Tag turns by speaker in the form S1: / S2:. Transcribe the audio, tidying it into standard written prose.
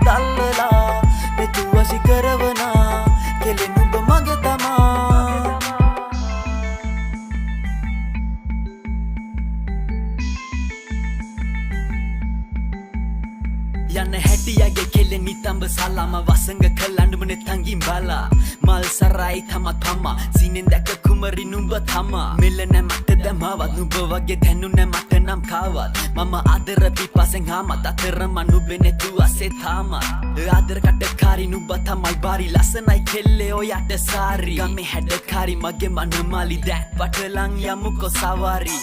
S1: තල්ලලා මෙතු වශි කරවනා කෙලෙ නුඹ මගේ තමා යන්න හැටියගේ කෙලෙ නිතඹ සලාම වසංග කල්ලඬුමනේ තංගින් බලා මල් සරයි තම තම සීනෙන් දැක කුමරි නුඹ තමා මෙල්ල නැමට දැමවත් නුඹ වගේ දැනු නැමට නම් කාවත් මම ආදර පිපාසෙන් ආමත් අතරම නුඹේ නැතු අසේ තාමත් ආදර කටකාරි නුඹ තමයි බාරි ලස්සනයි කෙල්ලේ ඔයට සාරි ගමේ හැඩකාරි මගේ මනමාලි දැත් පටලන් යමුකෝ සවාරි